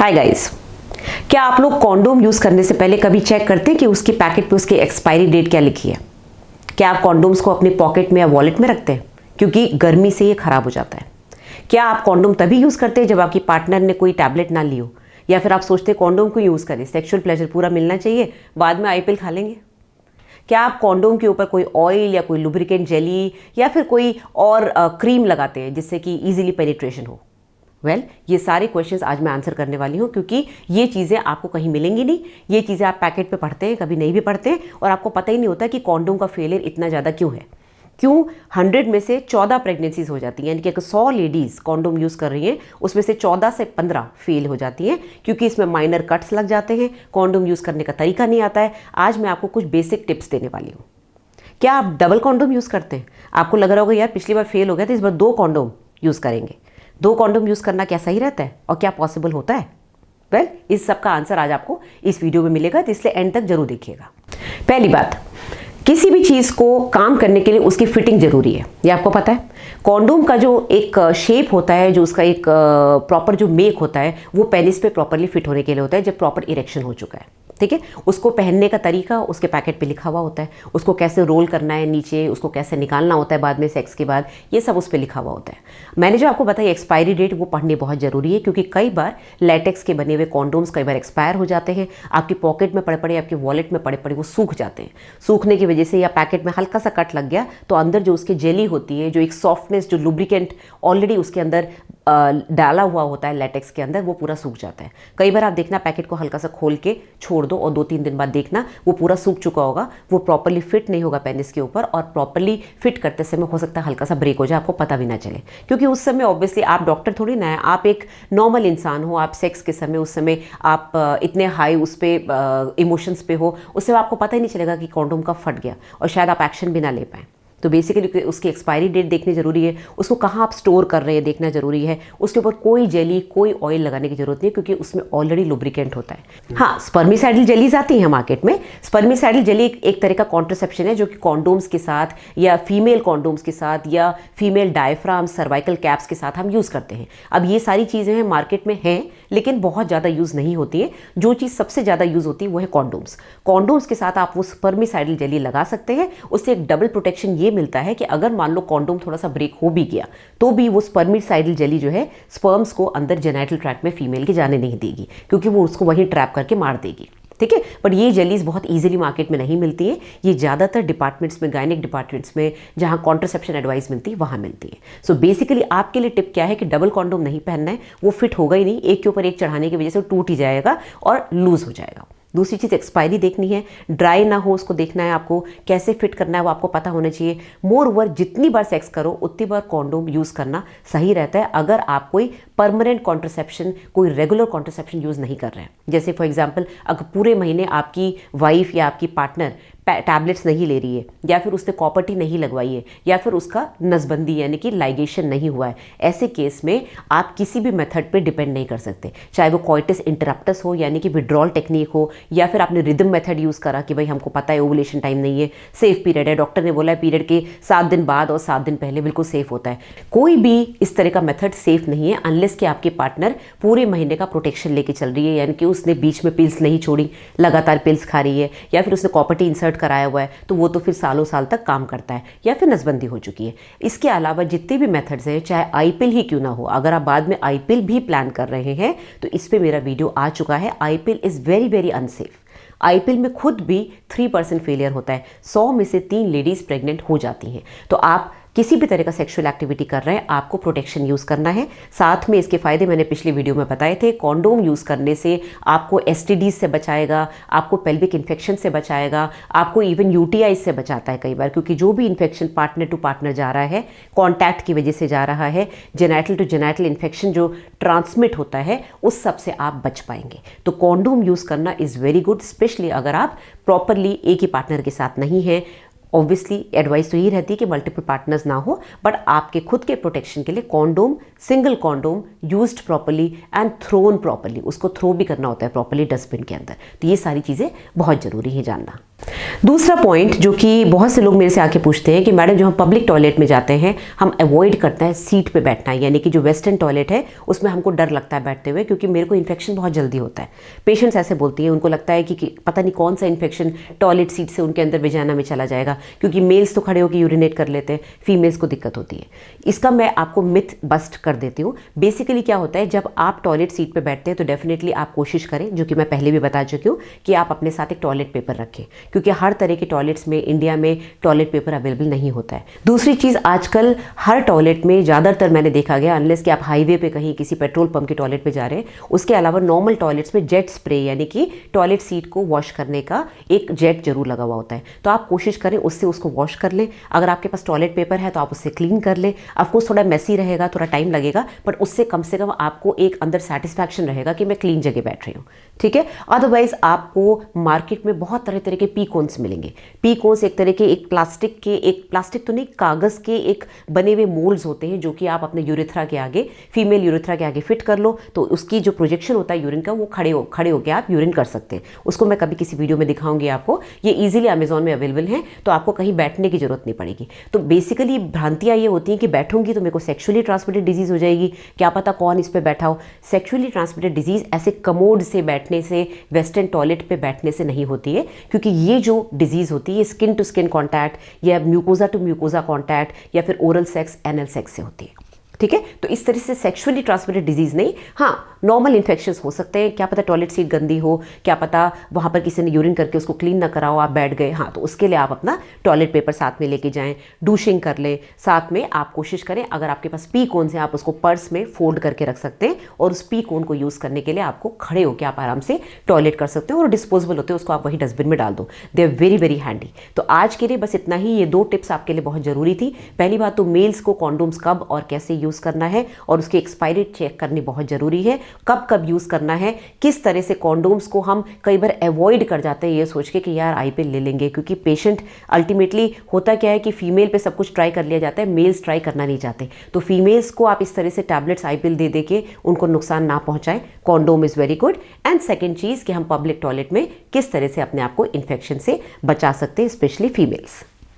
Hi guys, क्या आप लोग कॉन्डोम यूज़ करने से पहले कभी चेक करते हैं कि उसकी पैकेट पे उसकी एक्सपायरी डेट क्या लिखी है? क्या आप कॉन्डोम्स को अपने पॉकेट में या वॉलेट में रखते हैं? क्योंकि गर्मी से ये खराब हो जाता है। क्या आप कॉन्डोम तभी यूज़ करते हैं जब आपकी पार्टनर ने कोई टैबलेट ना ली हो, या फिर आप सोचते हैं कॉन्डोम को यूज़ करें, सेक्सुअल प्लेजर पूरा मिलना चाहिए, बाद में आईपीएल खा लेंगे? क्या आप कॉन्डोम के ऊपर कोई ऑयल या कोई लुब्रिकेंट जेली या फिर कोई और क्रीम लगाते हैं जिससे कि ईजिली पेनिट्रेशन हो? ये सारे क्वेश्चंस आज मैं आंसर करने वाली हूँ, क्योंकि ये चीज़ें आपको कहीं मिलेंगी नहीं। ये चीज़ें आप पैकेट पे पढ़ते हैं, कभी नहीं भी पढ़ते हैं, और आपको पता ही नहीं होता कि कॉन्डोम का फेलियर इतना ज़्यादा क्यों है। क्यों 100 में से 14 प्रेगनेंसीज हो जाती हैं, यानी कि अगर 100 लेडीज़ कॉन्डोम यूज़ कर रही हैं उसमें से 14 से 15 फेल हो जाती हैं, क्योंकि इसमें माइनर कट्स लग जाते हैं, कॉन्डोम यूज़ करने का तरीका नहीं आता है। आज मैं आपको कुछ बेसिक टिप्स देने वाली हूँ। क्या आप डबल कॉन्डोम यूज़ करते हैं? आपको लग रहा होगा यार पिछली बार फेल हो गया था, इस बार 2 कॉन्डोम यूज़ करेंगे। 2 कॉन्डोम यूज़ करना क्या सही रहता है और क्या पॉसिबल होता है? इस सब का आंसर आज आपको इस वीडियो में मिलेगा, तो इसलिए एंड तक जरूर देखिएगा। पहली बात, किसी भी चीज़ को काम करने के लिए उसकी फिटिंग जरूरी है। ये आपको पता है। कॉन्डोम का जो एक शेप होता है, जो उसका एक प्रॉपर जो मेक होता है, वो पेनिस पे प्रॉपरली फिट होने के लिए होता है जब प्रॉपर इरेक्शन हो चुका है। ठीक है, उसको पहनने का तरीका उसके पैकेट पे लिखा हुआ होता है, उसको कैसे रोल करना है नीचे, उसको कैसे निकालना होता है बाद में सेक्स के बाद, ये सब उस पर लिखा हुआ होता है। मैंने जो आपको बताया एक्सपायरी डेट, वो पढ़नी बहुत ज़रूरी है, क्योंकि कई बार लेटेक्स के बने हुए कॉन्डोम्स कई बार एक्सपायर हो जाते हैं, आपकी पॉकेट में पड़े पड़े, आपके वॉलेट में पड़े पड़े वो सूख जाते हैं। सूखने की वजह से या पैकेट में हल्का सा कट लग गया तो अंदर जो उसकी जेली होती है, जो एक सॉफ्टनेस, जो लुब्रिकेंट ऑलरेडी उसके अंदर डाला हुआ होता है लेटेक्स के अंदर, वो पूरा सूख जाता है। कई बार आप देखना पैकेट को हल्का सा खोल के छोड़ दो और 2-3 दिन बाद देखना वो पूरा सूख चुका होगा, वो प्रॉपर्ली फिट नहीं होगा पेनिस के ऊपर, और प्रॉपर्ली फिट करते समय हो सकता है हल्का सा ब्रेक हो जाए, आपको पता भी ना चले, क्योंकि उस समय ऑब्वियसली आप डॉक्टर थोड़ी ना है, आप एक नॉर्मल इंसान हो। आप सेक्स के समय उस समय आप इतने हाई उस पर इमोशंस पे हो, उस समय आपको पता ही नहीं चलेगा कि कॉन्डोम का फट गया, और शायद आप एक्शन भी ना ले पाएँ। तो बेसिकली उसकी एक्सपायरी डेट देखनी जरूरी है, उसको कहाँ आप स्टोर कर रहे हैं देखना जरूरी है, उसके ऊपर कोई जेली, कोई ऑयल लगाने की जरूरत नहीं, क्योंकि उसमें ऑलरेडी लुब्रिकेंट होता है। हाँ, स्पर्मिसाइडल जेलीज आती हैं मार्केट में। स्पर्मिसाइडल जेली एक तरह का कॉन्ट्रासेप्शन है, जो कि कॉन्डोम्स के साथ या फीमेल कॉन्डोम्स के साथ या फीमेल डायफ्राम, सर्वाइकल कैप्स के साथ हम यूज़ करते हैं। अब ये सारी चीज़ें हैं मार्केट में हैं, लेकिन बहुत ज़्यादा यूज़ नहीं होती है। जो चीज़ सबसे ज़्यादा यूज़ होती है वो है कॉन्डोम्स। कॉन्डोम्स के साथ आप वो स्पर्मिसाइडल जेली लगा सकते हैं। उससे एक डबल प्रोटेक्शन ये मिलता है कि अगर मान लो कॉन्डोम थोड़ा सा ब्रेक हो भी गया तो भी वो स्पर्मिसाइडल जेली जो है स्पर्म्स को अंदर जेनाइटल ट्रैक्ट में फीमेल के जाने नहीं देगी, क्योंकि वो उसको वहीं ट्रैप करके मार देगी। ठीक है, बट ये जेलीज बहुत इजीली मार्केट में नहीं मिलती है। ये ज़्यादातर डिपार्टमेंट्स में, गायनिक डिपार्टमेंट्स में, जहाँ कॉन्ट्रासेप्शन एडवाइस मिलती है वहाँ मिलती है। सो बेसिकली आपके लिए टिप क्या है कि डबल कॉन्डोम नहीं पहनना है। वो फिट होगा ही नहीं, एक के ऊपर एक चढ़ाने की वजह से टूट ही जाएगा और लूज हो जाएगा। दूसरी चीज़ एक्सपायरी देखनी है, ड्राई ना हो उसको देखना है आपको, कैसे फिट करना है वो आपको पता होना चाहिए। मोर ओवर जितनी बार सेक्स करो उतनी बार कॉन्डोम यूज़ करना सही रहता है, अगर आप कोई परमानेंट कॉन्ट्रासेप्शन, कोई रेगुलर कॉन्ट्रासेप्शन यूज़ नहीं कर रहे हैं। जैसे फॉर एग्जांपल, अगर पूरे महीने आपकी वाइफ या आपकी पार्टनर टैबलेट्स नहीं ले रही है, या फिर उसने कॉपर टी नहीं लगवाई है, या फिर उसका नसबंदी यानी कि लाइगेशन नहीं हुआ है, ऐसे केस में आप किसी भी मेथड पे डिपेंड नहीं कर सकते। चाहे वो कोइटस इंटरप्टस हो यानी कि विड्रॉल टेक्निक हो, या फिर आपने रिदम मेथड यूज़ करा कि भाई हमको पता है ओवुलेशन टाइम नहीं है, सेफ पीरियड है, डॉक्टर ने बोला है पीरियड के 7 दिन बाद और 7 दिन पहले बिल्कुल सेफ होता है। कोई भी इस तरह का मेथड सेफ नहीं है अनलेस कि आपके पार्टनर पूरे महीने का प्रोटेक्शन लेके चल रही है, यानी कि उसने बीच में पिल्स नहीं छोड़ी, लगातार पिल्स खा रही है, या फिर उसने कॉपर टी इंसर्ट कराया हुआ है, तो वो तो फिर सालों साल तक काम करता है, या फिर नसबंदी हो चुकी है। इसके अलावा जितने भी मेथड्स हैं, चाहे आईपीएल ही क्यों ना हो, अगर आप बाद में आईपीएल भी प्लान कर रहे हैं तो इस पे मेरा वीडियो आ चुका है। IPL is very very unsafe. IPL में खुद भी 3% फेलियर होता है, 100 में से 3 लेडीज़ प्रेग्नेंट हो जाती हैं। तो आप किसी भी तरह का सेक्सुअल एक्टिविटी कर रहे हैं, आपको प्रोटेक्शन यूज़ करना है। साथ में इसके फ़ायदे मैंने पिछली वीडियो में बताए थे। कॉन्डोम यूज़ करने से आपको एसटीडीज से बचाएगा, आपको पेल्विक इन्फेक्शन से बचाएगा, आपको इवन यूटीआई से बचाता है कई बार, क्योंकि जो भी इन्फेक्शन पार्टनर टू पार्टनर जा रहा है, कॉन्टैक्ट की वजह से जा रहा है, जेनाइटल टू जेनाइटल इन्फेक्शन जो ट्रांसमिट होता है, उस सब से आप बच पाएंगे। तो कॉन्डोम यूज़ करना इज़ वेरी गुड, स्पेशली अगर आप प्रॉपरली एक ही पार्टनर के साथ नहीं हैं। ऑब्वियसली एडवाइस तो यही रहती है कि मल्टीपल पार्टनर्स ना हो, बट आपके खुद के प्रोटेक्शन के लिए condom, single condom used properly and thrown properly, उसको थ्रो भी करना होता है प्रॉपर्ली डस्टबिन के अंदर। तो ये सारी चीज़ें बहुत ज़रूरी है जानना। दूसरा पॉइंट जो कि बहुत से लोग मेरे से आके पूछते हैं कि मैडम जो हम पब्लिक टॉयलेट में जाते हैं हम अवॉइड करते हैं सीट पे बैठना, यानी कि जो वेस्टर्न टॉयलेट है उसमें हमको डर लगता है बैठते हुए क्योंकि मेरे को इन्फेक्शन बहुत जल्दी होता है। पेशेंट्स ऐसे बोलती हैं, उनको लगता है कि पता नहीं कौन सा इन्फेक्शन टॉयलेट सीट से उनके अंदर वेजाना में चला जाएगा, क्योंकि मेल्स तो खड़े होकर यूरिनेट कर लेते हैं, फीमेल्स को दिक्कत होती है। इसका मैं आपको मिथ बस्ट कर देती हूँ। बेसिकली क्या होता है, जब आप टॉयलेट सीट पर बैठते हैं तो डेफिनेटली आप कोशिश करें, जो कि मैं पहले भी बता चुकी हूँ, कि आप अपने साथ एक टॉयलेट पेपर रखें, क्योंकि हर तरह के टॉयलेट्स में इंडिया में टॉयलेट पेपर अवेलेबल नहीं होता है। दूसरी चीज़, आजकल हर टॉयलेट में ज़्यादातर मैंने देखा गया, अनलेस कि आप हाईवे पे कहीं किसी पेट्रोल पंप के टॉयलेट पे जा रहे हैं, उसके अलावा नॉर्मल टॉयलेट्स में जेट स्प्रे यानी कि टॉयलेट सीट को वॉश करने का एक जेट जरूर लगा हुआ होता है। तो आप कोशिश करें उससे उसको वॉश कर लें। अगर आपके पास टॉयलेट पेपर है तो आप उससे क्लीन कर लें। ऑफकोर्स थोड़ा मेसी रहेगा, थोड़ा टाइम लगेगा, बट उससे कम से कम आपको एक अंदर सेटिस्फैक्शन रहेगा कि मैं क्लीन जगह बैठ रही हूँ, ठीक है। अदरवाइज आपको मार्केट में बहुत तरह तरह के पी कोन्स मिलेंगे। पी कोन्स एक तरह के एक प्लास्टिक तो नहीं, कागज़ के एक बने हुए मोल्ड्स होते हैं जो कि आप अपने यूरेथ्रा के आगे, फीमेल यूरेथ्रा के आगे फिट कर लो तो उसकी जो प्रोजेक्शन होता है यूरिन का, वो खड़े होकर आप यूरिन कर सकते हैं। उसको मैं कभी किसी वीडियो में दिखाऊंगी आपको। ये इजीली अमेजोन में अवेलेबल है, तो आपको कहीं बैठने की जरूरत नहीं पड़ेगी। तो बेसिकली भ्रांतियाँ ये होती हैं कि बैठूंगी तो मेरे को सेक्शुअली ट्रांसमिटेड डिजीज़ हो जाएगी, क्या पता कौन इस पर बैठा हो। सेक्शुअली ट्रांसमिटेड डिजीज़ ऐसे कमोड से बैठने से, वेस्टर्न टॉयलेट पे बैठने से नहीं होती है, क्योंकि ये जो डिजीज़ होती है स्किन टू स्किन कॉन्टैक्ट या म्यूकोजा टू म्यूकोजा कॉन्टैक्ट या फिर ओरल सेक्स, एनल सेक्स से होती है, ठीक है। तो इस तरह से सेक्सुअली ट्रांसमिटेड डिजीज़ नहीं, हाँ नॉर्मल इन्फेक्शंस हो सकते हैं। क्या पता टॉयलेट सीट गंदी हो, क्या पता वहाँ पर किसी ने यूरिन करके उसको क्लीन ना कराओ, आप बैठ गए, हाँ तो उसके लिए आप अपना टॉयलेट पेपर साथ में लेके जाएं, डूशिंग कर लें। साथ में आप कोशिश करें, अगर आपके पास पी कोन से, आप उसको पर्स में फोल्ड करके रख सकते हैं और उस पी कोन को यूज़ करने के लिए आपको खड़े होकर आप आराम से टॉयलेट कर सकते हो, और डिस्पोजेबल होते हैं, उसको आप वही डस्टबिन में डाल दो। They are very very handy. तो आज के लिए बस इतना ही। ये 2 टिप्स आपके लिए बहुत ज़रूरी थी। पहली बात तो मेल्स को कॉन्डोम्स कब और कैसे यूज़ करना है और उसकी एक्सपायरी चेक करनी बहुत ज़रूरी है, कब कब यूज़ करना है, किस तरह से कॉन्डोम्स को हम कई बार अवॉइड कर जाते हैं ये सोच के कि यार आई पे ले लेंगे, क्योंकि पेशेंट अल्टीमेटली होता क्या है कि फीमेल पे सब कुछ ट्राई कर लिया जाता है, मेल्स ट्राई करना नहीं चाहते। तो फीमेल्स को आप इस तरह से टैबलेट्स आई पिल दे के उनको नुकसान ना पहुंचाएं। Condom is very good. And second चीज़ कि हम पब्लिक टॉयलेट में किस तरह से अपने आप को इन्फेक्शन से बचा सकते हैं, स्पेशली फीमेल्स।